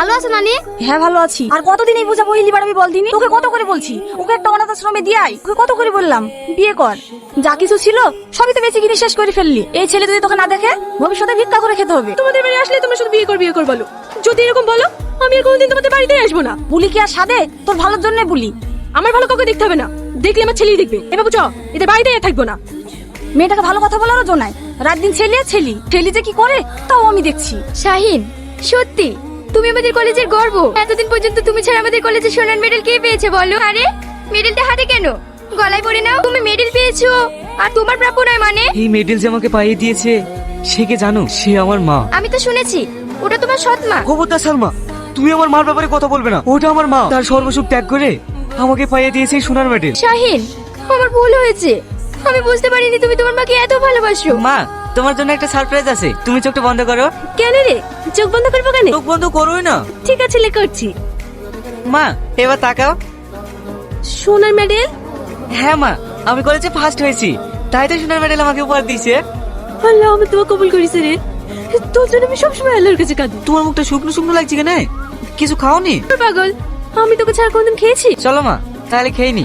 ভালো আছো নানি? হ্যাঁ ভালো আছি। আর কতদিন এই বোঝা বইলি বাড়াবি বল দিনি? তোকে কত করে বলছি ওকে একটা অনাথ আশ্রমে দিয়ে আয়। ওকে কত করে বললাম বিয়ে কর। যা কিছু ছিল সবই তো বেঁচে কিনে শেষ করে ফেললি। এই ছেলে যদি তোকে না দেখে ভবিষ্যতে ভিক্ষা করে খেতে হবে। তোমাদের বাড়ি আসলে তোমরা শুধু বিয়ে কর বলো। যদি এরকম বলো আমি আর কোনোদিন তোমাদের বাড়িতে আসবো না। বুলি কি আর সাদে? তোর ভালোর জন্য বুলি। আমার ভালো কাউকে দেখতে হবে না, দেখলে আমার ছেলেই দেখবে। এবার বুঝো, এদের বাড়িতে আর থাকবো না। মেয়েটাকে ভালো কথা বলারও জোনায়। রাত দিন ছেলি যে কি করে তাও আমি দেখছি। শাহিন, সত্যি তুমি আমাদের কলেজের গর্ব। এতদিন পর্যন্ত তুমি ছাড়া আমাদের কলেজে সোনার মেডেল কে পেয়েছে বলো? আরে মেডেলটা হাতে কেন, গলায় পরে নাও। তুমি মেডেল পেয়েছো আর তোমার প্রাপ্য নয় মানে? এই মেডেল যে আমাকে পাইয়ে দিয়েছে সে কে জানো? সে আমার মা। আমি তো শুনেছি ওটা তোমার সৎ মা। খবরদার সালমা, তুমি আমার মার ব্যাপারে কথা বলবে না। ওটা আমার মা, তার সর্বসুখ ত্যাগ করে আমাকে পাইয়ে দিয়েছে এই সোনার মেডেল। শাহিন, আমার ভুল হয়েছে। আমি বুঝতে পারিনি তুমি তোমার মাকে এত ভালোবাসো। মা, তোমার জন্য একটা সারপ্রাইজ আছে। তুমি চোখটা বন্ধ করো। কেন রে, চোখ বন্ধ করবো কেন? চোখ বন্ধ করোই না। ঠিক আছে, করছি। মা এবার তাকাও। সোনার মেডেল? হ্যাঁ মা, আমি কলেজে ফার্স্ট হয়েছি, তাই তো সোনার মেডেল আমাকে উপহার দিয়েছে। আল্লাহ আমি তোমাকে কবুল করিস রে। তোর জন্য আমি সবসময় আল্লাহর কাছে কাঁদি। তোমার মুখটা শুকনো শুকনো লাগছে কেন? কিছু খাওনি? পাগল, আমি তোকে ছাড়া কোনদিন খেয়েছি? চলো মা, তাহলে খেয়ে নি।